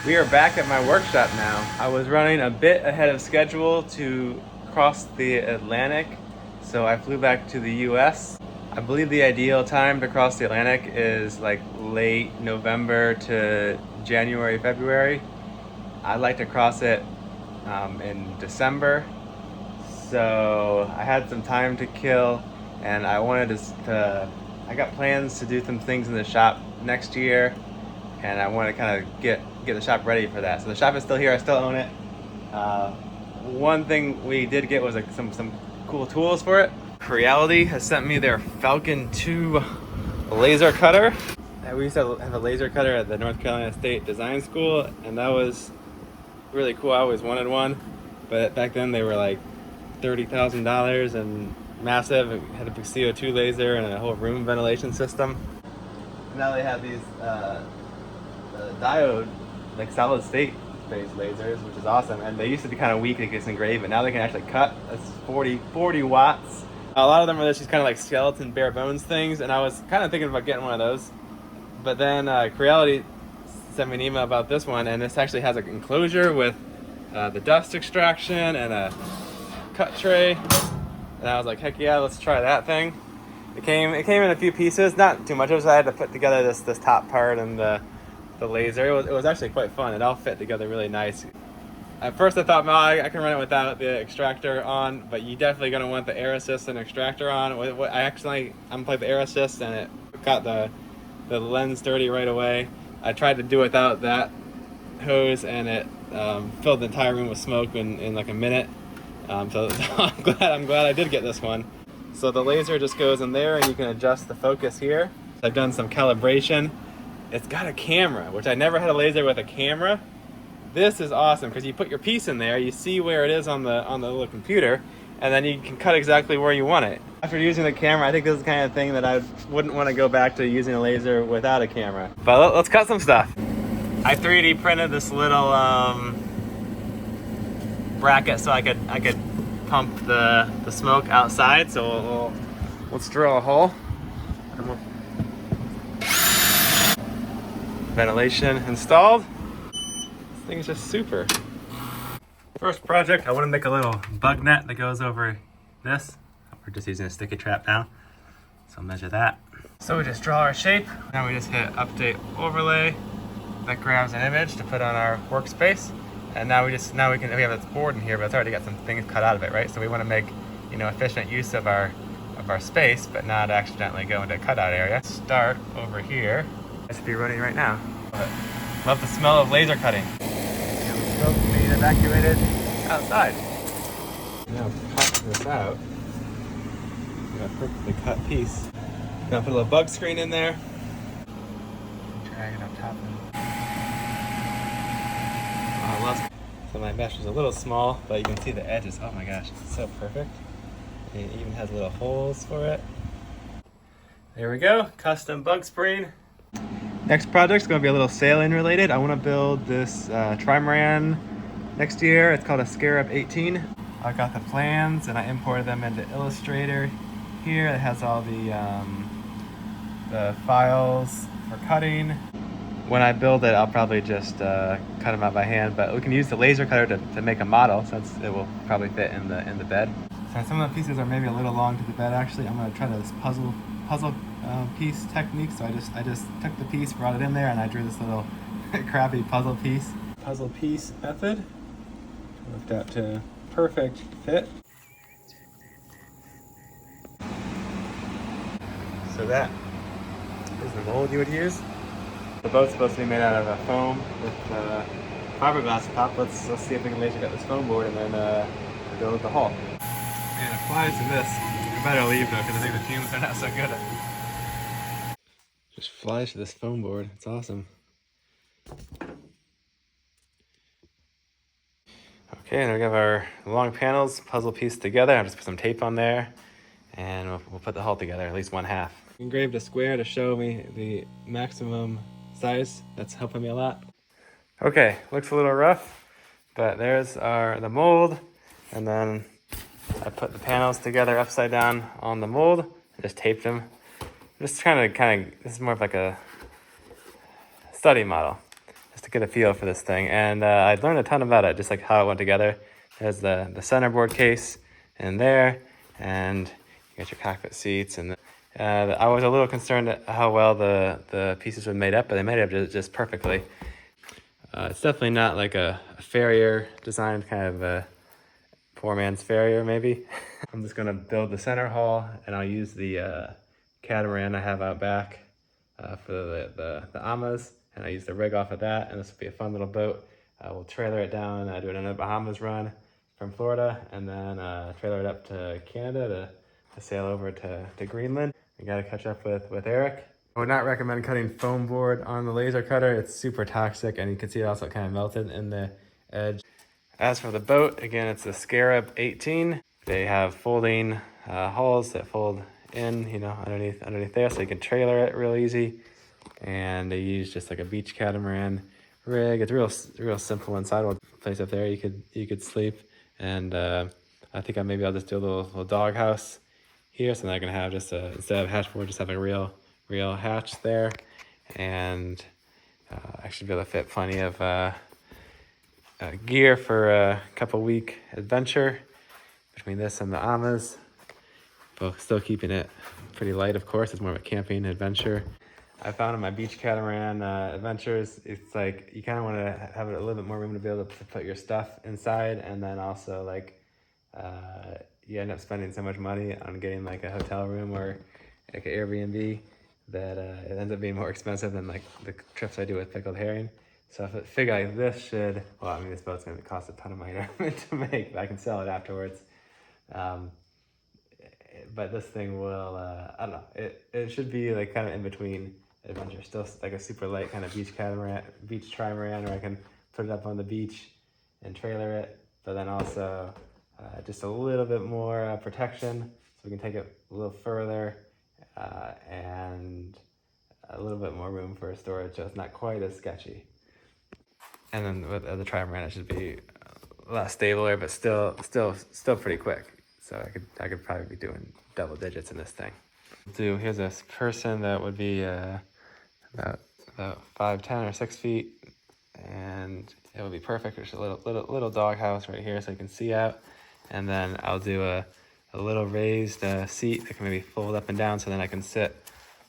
We are back at my workshop now. I was running a bit ahead of schedule to cross the Atlantic, so I flew back to the US. I believe the ideal time to cross the Atlantic is like late November to January, February. I'd like to cross it in December, so I had some time to kill, and I wanted I got plans to do some things in the shop next year, and I want to kind of get the shop ready for that. So the shop is still here. I still own it. One thing we did get was some cool tools for it. Creality has sent me their Falcon 2 laser cutter. We used to have a laser cutter at the North Carolina State Design School, and that was really cool. I always wanted one, but back then they were like $30,000 and massive. It had a big CO2 laser and a whole room ventilation system. Now they have these diode, like solid state based lasers, which is awesome. And they used to be kind of weak against engrave, but now they can actually cut. That's 40 watts. A lot of them are just kind of like skeleton bare bones things, and I was kind of thinking about getting one of those. But then Creality sent me an email about this one, and this actually has an enclosure with the dust extraction and a cut tray. And I was like, heck yeah, let's try that thing. It came in a few pieces, not too much. I had to put together this top part and the laser. It was actually quite fun. It all fit together really nice. At first I thought, well, I can run it without the extractor on, but you definitely gonna want the air assist and extractor on. I accidentally unplugged the air assist and it got the lens dirty right away. I tried to do without that hose, and it filled the entire room with smoke in like a minute. So I'm glad I did get this one. So the laser just goes in there, and you can adjust the focus here. So I've done some calibration. It's got a camera, which I never had a laser with a camera. This is awesome because you put your piece in there, you see where it is on the little computer, and then you can cut exactly where you want it. After using the camera, I think this is the kind of thing that I wouldn't want to go back to using a laser without a camera. But let's cut some stuff. I 3D printed this little bracket so I could pump the smoke outside. So let's drill a hole. Ventilation installed. This thing is just super. First project, I want to make a little bug net that goes over this. We're just using a sticky trap now, so I'll measure that. So we just draw our shape. Now we just hit update overlay. That grabs an image to put on our workspace. And now we have this board in here, but it's already got some things cut out of it, right? So we want to make, efficient use of our space, but not accidentally go into a cutout area. Start over here. It should be running right now. But love the smell of laser cutting. And smoke being evacuated outside. Now pop this out. Got a perfectly cut piece. Now put a little bug screen in there. Drag it up top. So my mesh is a little small, but you can see the edges. Oh my gosh, it's so perfect. And it even has little holes for it. There we go, custom bug screen. Next project's gonna be a little sailing related. I wanna build this trimaran next year. It's called a Scarab 18. I got the plans and I imported them into Illustrator. Here it has all the files for cutting. When I build it, I'll probably just cut them out by hand, but we can use the laser cutter to make a model, since it will probably fit in the bed. So some of the pieces are maybe a little long to the bed. Actually, I'm going to try this puzzle piece technique. So I just took the piece, brought it in there, and I drew this little crappy puzzle piece. Puzzle piece method worked out to perfect fit. So that is the mold you would use. The boat's supposed to be made out of a foam with fiberglass top. Let's see if we can laser cut this foam board and then build the hull. And it flies to this. We better leave though, because I think the fumes are not so good. Just flies to this foam board. It's awesome. Okay, and we have our long panels puzzle piece together. I'll just put some tape on there, and we'll put the hull together, at least one half. Engraved a square to show me the maximum size. That's helping me a lot. Okay, looks a little rough, but there's the mold, and then I put the panels together upside down on the mold. I just taped them. Just kind of, this is more of like a study model. just to get a feel for this thing. And I learned a ton about it, just like how it went together. There's the centerboard case in there, and you got your cockpit seats. And I was a little concerned at how well the pieces were made up, but they made it up just perfectly. It's definitely not like a farrier designed, kind of a poor man's farrier maybe. I'm just gonna build the center hull, and I'll use the catamaran I have out back for the Amas, and I use the rig off of that, and this will be a fun little boat. We'll trailer it down, do another Bahamas run from Florida, and then trailer it up to Canada to sail over to Greenland. I gotta catch up with Eric. I would not recommend cutting foam board on the laser cutter. It's super toxic, and you can see it also kind of melted in the edge. As for the boat, again, it's the Scarab 18. They have folding hulls that fold in, you know, underneath there, so you can trailer it real easy. And they use just like a beach catamaran rig. It's real simple inside. We'll place up there. You could sleep, and I think maybe I'll just do a little dog house here, so then I can have just instead of hatchboard, just have a real hatch there, and I should be able to fit plenty of gear for a couple week adventure between this and the Amas, but still keeping it pretty light, of course. It's more of a camping adventure. I found in my beach catamaran adventures, it's like you kind of want to have a little bit more room to be able to put your stuff inside, and then also like you end up spending so much money on getting like a hotel room or like an Airbnb that it ends up being more expensive than like the trips I do with pickled herring. So if a figure like this should, well, I mean, this boat's going to cost a ton of money to make, but I can sell it afterwards. But this thing will, I don't know, it should be like kind of in between adventure, still like a super light kind of beach trimaran, where I can put it up on the beach and trailer it, but then also just a little bit more protection, so we can take it a little further, and a little bit more room for storage, so it's not quite as sketchy. And then with the trimaran, it should be a lot stabler, but still pretty quick. So I could probably be doing double digits in this thing. Here's this person that would be about 5'10" or 6 feet, and it would be perfect. There's a little dog house right here, so you can see out. And then I'll do a little raised seat that can maybe fold up and down, so then I can sit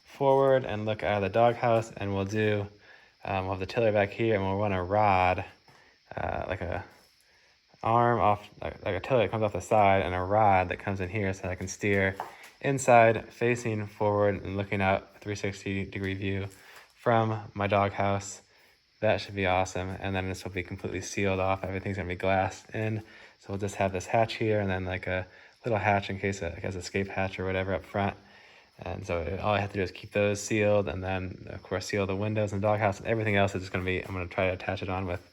forward and look out of the dog house. And we'll have the tiller back here, and we'll run a rod, like a arm off, like a tiller that comes off the side, and a rod that comes in here, so I can steer inside, facing forward and looking out, 360-degree view from my doghouse. That should be awesome. And then this will be completely sealed off. Everything's gonna be glassed in. So we'll just have this hatch here, and then like a little hatch in case it has escape hatch or whatever up front. And so all I have to do is keep those sealed, and then of course seal the windows in the doghouse, and everything else is just gonna be, I'm gonna try to attach it on with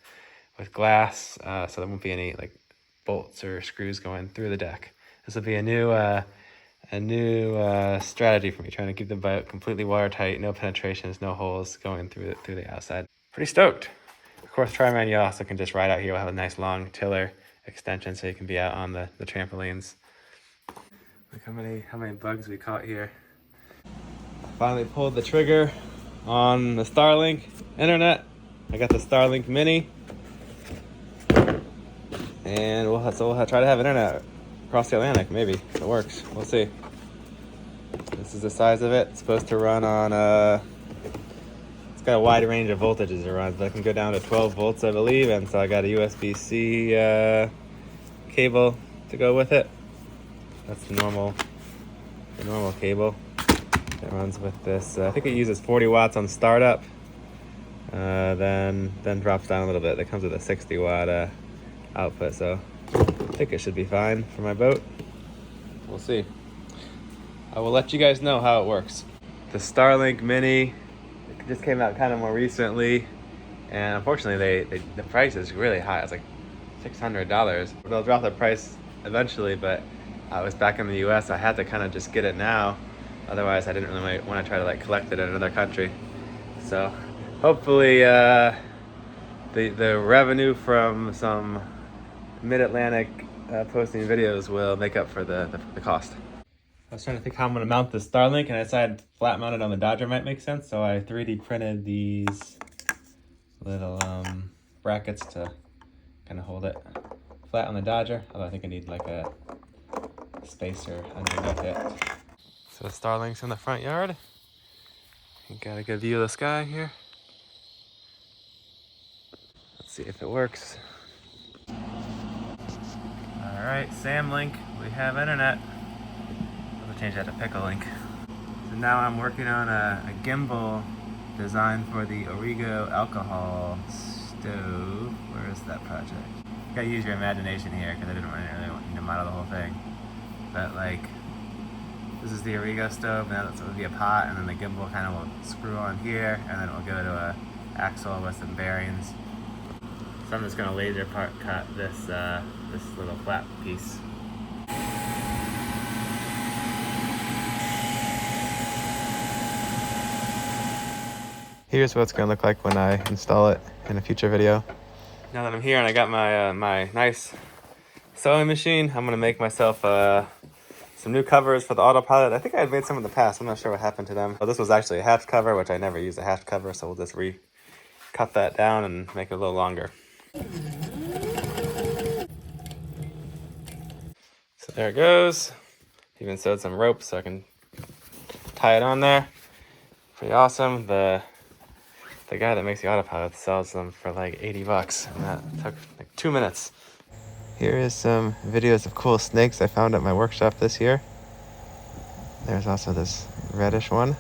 glass, so there won't be any like bolts or screws going through the deck. This will be a new strategy for me, trying to keep the boat completely watertight, no penetrations, no holes going through the outside. Pretty stoked. Of course, trimaran, you also can just ride out here. We'll have a nice long tiller extension, so you can be out on the trampolines. Look how many bugs we caught here. I finally pulled the trigger on the Starlink internet. I got the Starlink Mini, and we'll try to have internet across the Atlantic, maybe, if it works. We'll see. This is the size of it. It's supposed to run on, it's got a wide range of voltages it runs, but it can go down to 12 volts, I believe, and so I got a USB-C cable to go with it. That's the normal cable. It runs with this, I think it uses 40 watts on startup, then drops down a little bit. It comes with a 60 watt output, so I think it should be fine for my boat. We'll see. I will let you guys know how it works. The Starlink Mini just came out kind of more recently, and unfortunately the price is really high. It's like $600. They'll drop the price eventually, but I was back in the US. I had to kind of just get it now. Otherwise, I didn't really want to try to like collect it in another country. So hopefully the revenue from some mid-Atlantic posting videos will make up for the cost. I was trying to think how I'm going to mount the Starlink, and I decided flat mounted on the Dodger might make sense. So I 3D printed these little brackets to kind of hold it flat on the Dodger, although I think I need like a spacer underneath it. So Starlink's in the front yard. You got a good view of the sky here. Let's see if it works. All right, Samlink, we have internet. I'll change that to pickled. So now I'm working on a gimbal designed for the Elegoo alcohol stove. Where is that project? You gotta use your imagination here because I didn't really want to model the whole thing. But like, this is the Elegoo stove, now that's going to be a pot, and then the gimbal kind of will screw on here, and then it will go to a axle with some bearings. So I'm just going to laser part cut this this little flap piece. Here's what it's going to look like when I install it in a future video. Now that I'm here and I got my my nice sewing machine, I'm going to make myself some new covers for the autopilot. I think I had made some in the past. I'm not sure what happened to them. But this was actually a hatch cover, which I never use a hatch cover, so we'll just cut that down and make it a little longer. So there it goes. Even sewed some rope so I can tie it on there. Pretty awesome. The guy that makes the autopilot sells them for like 80 bucks, and that took like 2 minutes. Here is some videos of cool snakes I found at my workshop this year. There's also this reddish one.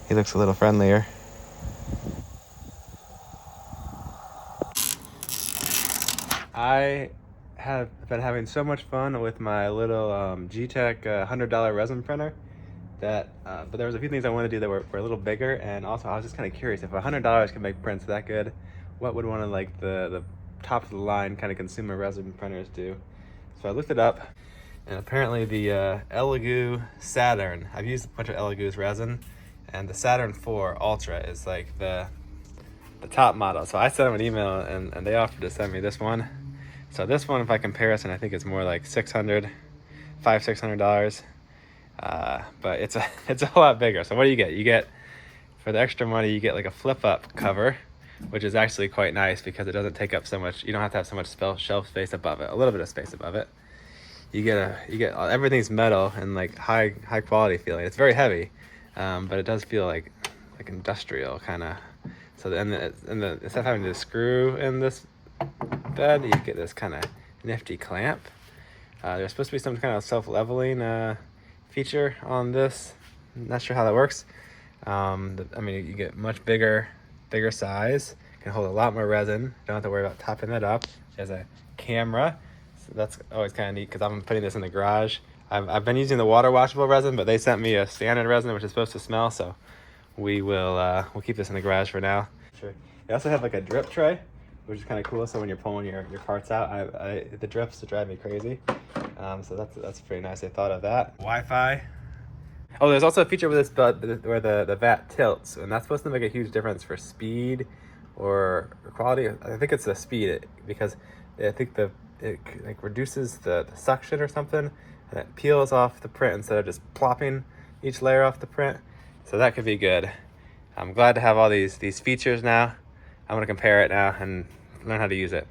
He looks a little friendlier. I have been having so much fun with my little G-Tech $100 resin printer that, but there was a few things I wanted to do that were a little bigger, and also I was just kind of curious if $100 can make prints that good, what would one of like the top of the line kind of consumer resin printers do? So I looked it up, and apparently the Elegoo Saturn, I've used a bunch of Elegoo's resin, and the Saturn 4 Ultra is like the top model. So I sent them an email, and they offered to send me this one. So this one, by comparison, I think it's more like $600. But it's a lot bigger. So what do you get? You get, for the extra money, you get like a flip-up cover, which is actually quite nice because it doesn't take up so much. You don't have to have so much shelf space above it. A little bit of space above it. You get everything's metal and like high quality feeling. It's very heavy, but it does feel like industrial kind of. So instead of having to screw in this bed, you get this kind of nifty clamp. There's supposed to be some kind of self-leveling feature on this. I'm not sure how that works. I mean, you get much bigger size. Can hold a lot more resin. Don't have to worry about topping it up. It has a camera, so that's always kind of neat because I'm putting this in the garage. I've been using the water washable resin, but they sent me a standard resin which is supposed to smell, so we'll keep this in the garage for now. Sure. They also have like a drip tray, which is kind of cool. So when you're pulling your parts out, the drips drive me crazy. So that's pretty nice. They thought of that. Wi-Fi. Oh, there's also a feature with this where the vat tilts, and that's supposed to make a huge difference for speed or quality. I think it's the speed because I think it like reduces the suction or something, and it peels off the print instead of just plopping each layer off the print. So that could be good. I'm glad to have all these features now. I'm gonna compare it now and learn how to use it.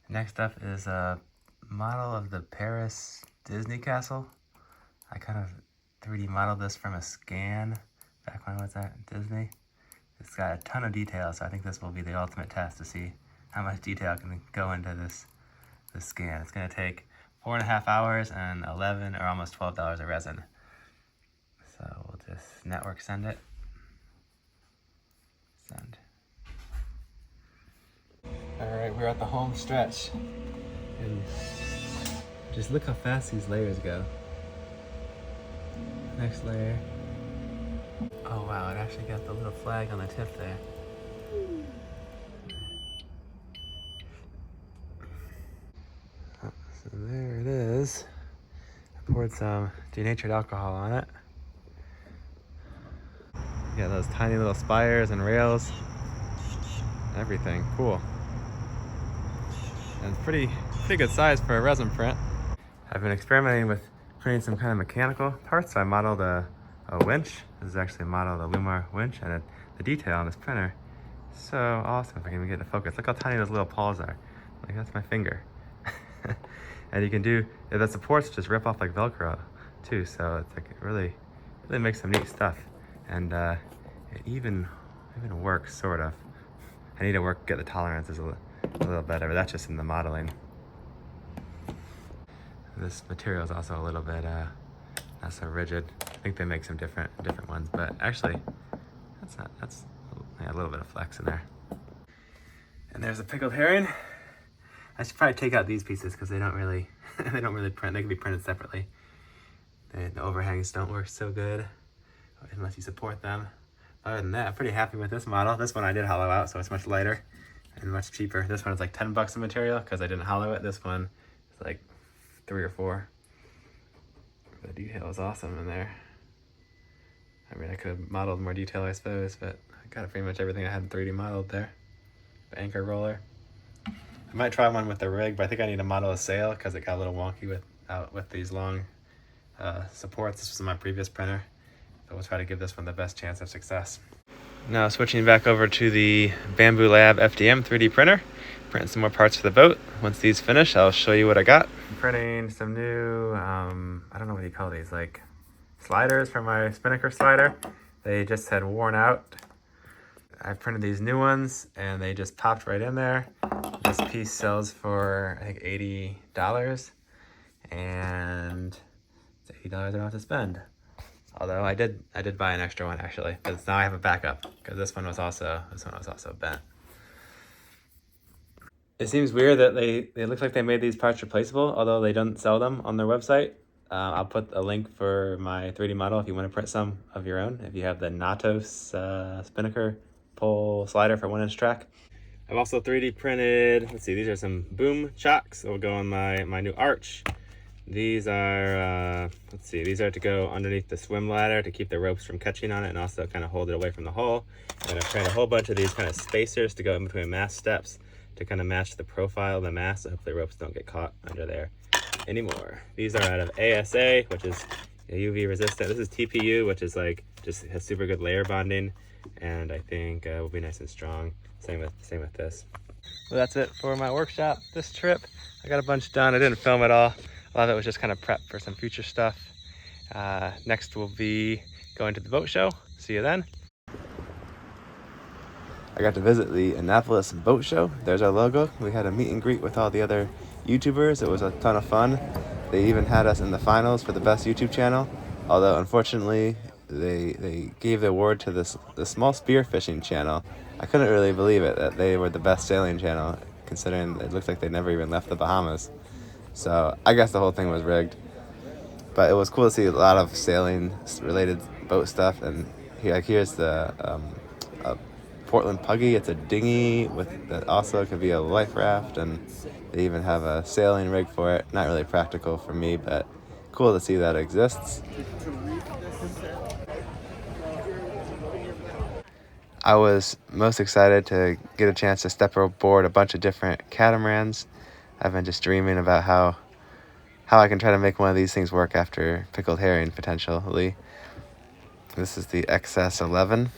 Next up is a model of the Paris Disney Castle. I kind of 3D modeled this from a scan back when I was at Disney. It's got a ton of detail, so I think this will be the ultimate test to see how much detail can go into this scan. It's gonna take 4.5 hours and $11 or almost $12 of resin. So we'll just network send it. Send. All right, we're at the home stretch. And just look how fast these layers go. Next layer. Oh wow, it actually got the little flag on the tip there. Oh, so there it is. I poured some denatured alcohol on it. You got those tiny little spires and rails. Everything, cool. And pretty good size for a resin print. I've been experimenting with printing some kind of mechanical parts. So I modeled a winch. This is actually a model of the Lumar winch, and the detail on this printer So awesome if I can even get to focus. Look how tiny those little paws are. Like that's my finger. And you can do, the supports just rip off like Velcro too. So it's like, it really makes some neat stuff. And it even works sort of. I need to get the tolerances a little better, but that's just in the modeling. This material is also a little bit not so rigid. I think they make some different ones, but actually that's yeah, a little bit of flex in there. And there's a pickled herring. I should probably take out these pieces because they don't really print. They can be printed separately. The overhangs don't work so good unless you support them. Other than that, I'm pretty happy with this model. This one I did hollow out, so it's much lighter and much cheaper. This one is like 10 bucks a material because I didn't hollow it. This one is like 3 or 4. The detail is awesome in there. I mean, I could have modeled more detail, I suppose, but I got pretty much everything I had in 3D modeled there. The anchor roller. I might try one with the rig, but I think I need to model a sail because it got a little wonky with these long supports. This was my previous printer, so we'll try to give this one the best chance of success. Now switching back over to the Bamboo Lab FDM 3D printer, printing some more parts for the boat. Once these finish, I'll show you what I got. I'm printing some new, I don't know what you call these, like sliders for my spinnaker slider. They just had worn out. I printed these new ones and they just popped right in there. This piece sells for, I think, $80, and it's $80 I don't have to spend. Although I did buy an extra one actually, because now I have a backup, because this one was also bent. It seems weird that they look like they made these parts replaceable, although they don't sell them on their website. I'll put a link for my 3D model if you want to print some of your own, if you have the Natos spinnaker pole slider for 1-inch track. I've also 3D printed, let's see, these are some boom chocks that will go on my new arch. These are, let's see, these are to go underneath the swim ladder to keep the ropes from catching on it and also kind of hold it away from the hull. And I've printed a whole bunch of these kind of spacers to go in between mast steps to kind of match the profile of the mast, so hopefully ropes don't get caught under there anymore. These are out of ASA, which is UV resistant. This is TPU, which is like, just has super good layer bonding, and I think will be nice and strong. Same with this. Well, that's it for my workshop this trip. I got a bunch done. I didn't film it all. A lot of it was just kind of prep for some future stuff. Next we'll be going to the boat show. See you then. I got to visit the Annapolis boat show. There's our logo. We had a meet and greet with all the other YouTubers. It was a ton of fun. They even had us in the finals for the best YouTube channel. Although unfortunately, they gave the award to the small spearfishing channel. I couldn't really believe it that they were the best sailing channel, considering it looked like they never even left the Bahamas. So I guess the whole thing was rigged. But it was cool to see a lot of sailing related boat stuff. And here's the Portland Puggy. It's a dinghy that also could be a life raft, and they even have a sailing rig for it. Not really practical for me, but cool to see that exists. I was most excited to get a chance to step aboard a bunch of different catamarans. I've been just dreaming about how I can try to make one of these things work after pickled herring, potentially. This is the XS11.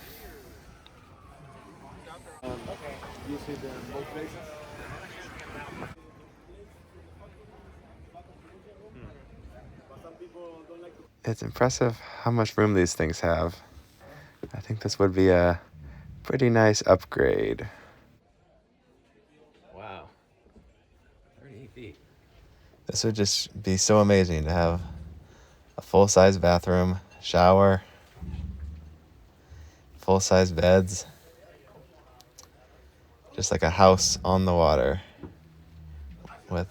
It's impressive how much room these things have. I think this would be a pretty nice upgrade. Wow. 38 feet. This would just be so amazing to have a full-size bathroom, shower, full-size beds. Just like a house on the water. It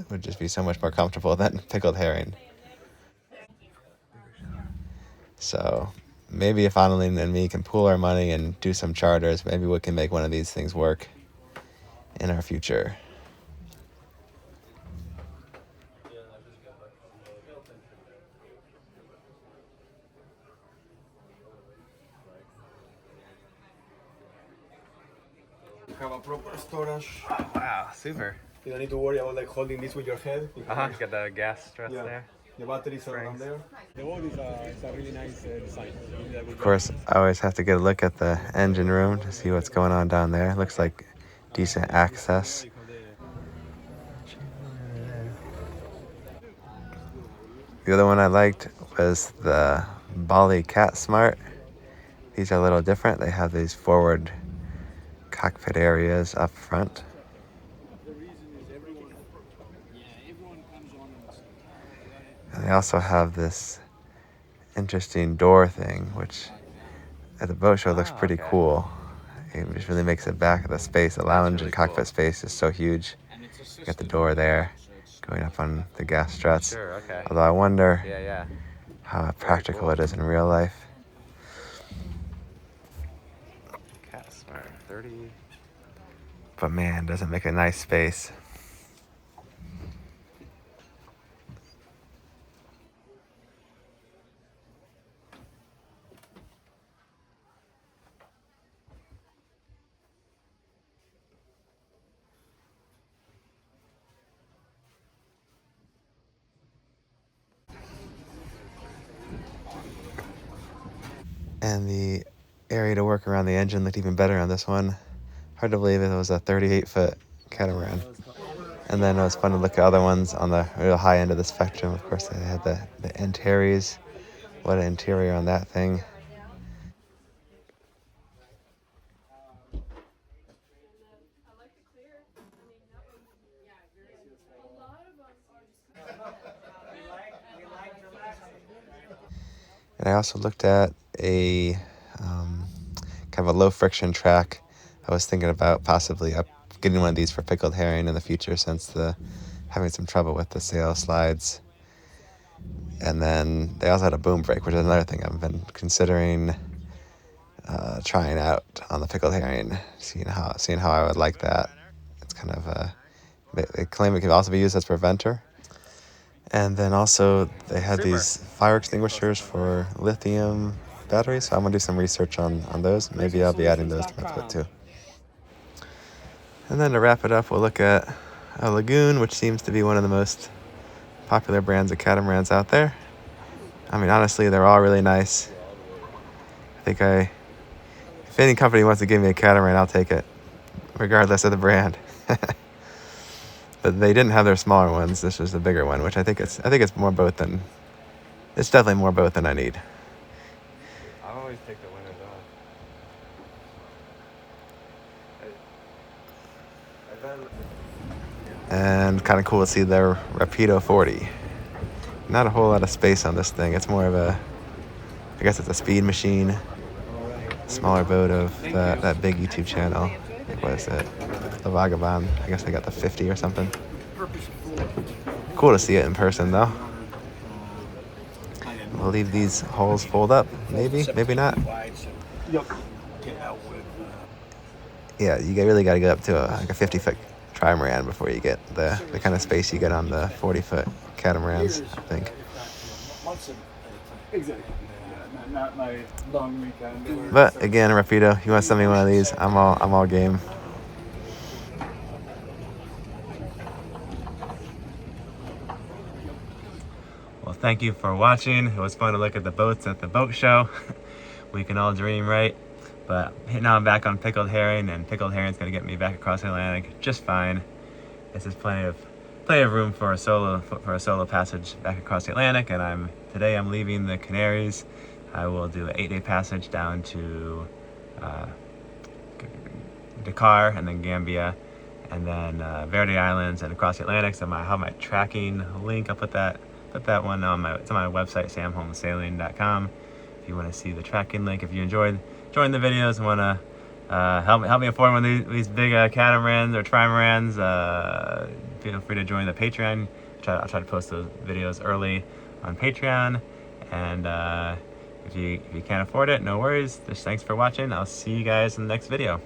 would just be so much more comfortable than pickled herring. So maybe if Annalyn and me can pool our money and do some charters, maybe we can make one of these things work in our future. You have a proper storage. Wow, super. You don't need to worry about like holding this with your head. Got the gas struts there. The batteries are down there. The boat is a really nice design. Of course, I always have to get a look at the engine room to see what's going on down there. Looks like decent access. The other one I liked was the Bali Cat Smart. These are a little different. They have these forward cockpit areas up front. And they also have this interesting door thing, which at the boat show looks pretty cool. It just really makes it back of the space. The lounge and cockpit space is so huge. You got the door there going up on the gas struts. Sure, okay. Although I wonder Yeah. how practical it is in real life. Cat Smart 30. But man, does it make a nice space. And the area to work around the engine looked even better on this one. Hard to believe it was a 38-foot catamaran. And then it was fun to look at other ones on the real high end of the spectrum. Of course, they had the Antares. What an interior on that thing. And I also looked at a kind of a low friction track. I was thinking about possibly getting one of these for pickled herring in the future, since having some trouble with the sail slides. And then they also had a boom brake, which is another thing I've been considering trying out on the pickled herring, seeing how I would like that. It's kind of they claim it can also be used as preventer. And then also they had these fire extinguishers for lithium batteries, so I'm gonna do some research on those. Maybe I'll be adding those to my boat too. And then to wrap it up, we'll look at a Lagoon, which seems to be one of the most popular brands of catamarans out there. I mean, honestly, they're all really nice. I think if any company wants to give me a catamaran, I'll take it, regardless of the brand. But they didn't have their smaller ones. This was the bigger one, which I think it's more boat than. It's definitely more boat than I need. I always take the winners off. And kind of cool to see their Rapido 40. Not a whole lot of space on this thing. It's more of I guess it's a speed machine. Smaller boat of that big YouTube channel. What is it? The Vagabond. I guess they got the 50 or something. Cool to see it in person though. We'll leave these holes fold up. Maybe not. Yeah, you really got to get up to a 50-foot trimaran before you get the kind of space you get on the 40-foot catamarans, I think. Exactly. Not my long weekend. But again, Rapido, you want to send me one of these? I'm all game. Well, thank you for watching. It was fun to look at the boats at the boat show. We can all dream, right? But now I'm back on pickled herring, and pickled herring's gonna get me back across the Atlantic just fine. This is plenty of room for a solo passage back across the Atlantic. And today I'm leaving the Canaries. I will do an 8-day passage down to Dakar and then Gambia, and then Verde Islands and across the Atlantic. So I have my tracking link. I'll put that one on it's on my website, samholmessailing.com. If you want to see the tracking link, if you enjoyed the videos and want to help me afford one of these big catamarans or trimarans, feel free to join the Patreon. I'll try to post those videos early on Patreon. And if you can't afford it, no worries. Just thanks for watching. I'll see you guys in the next video.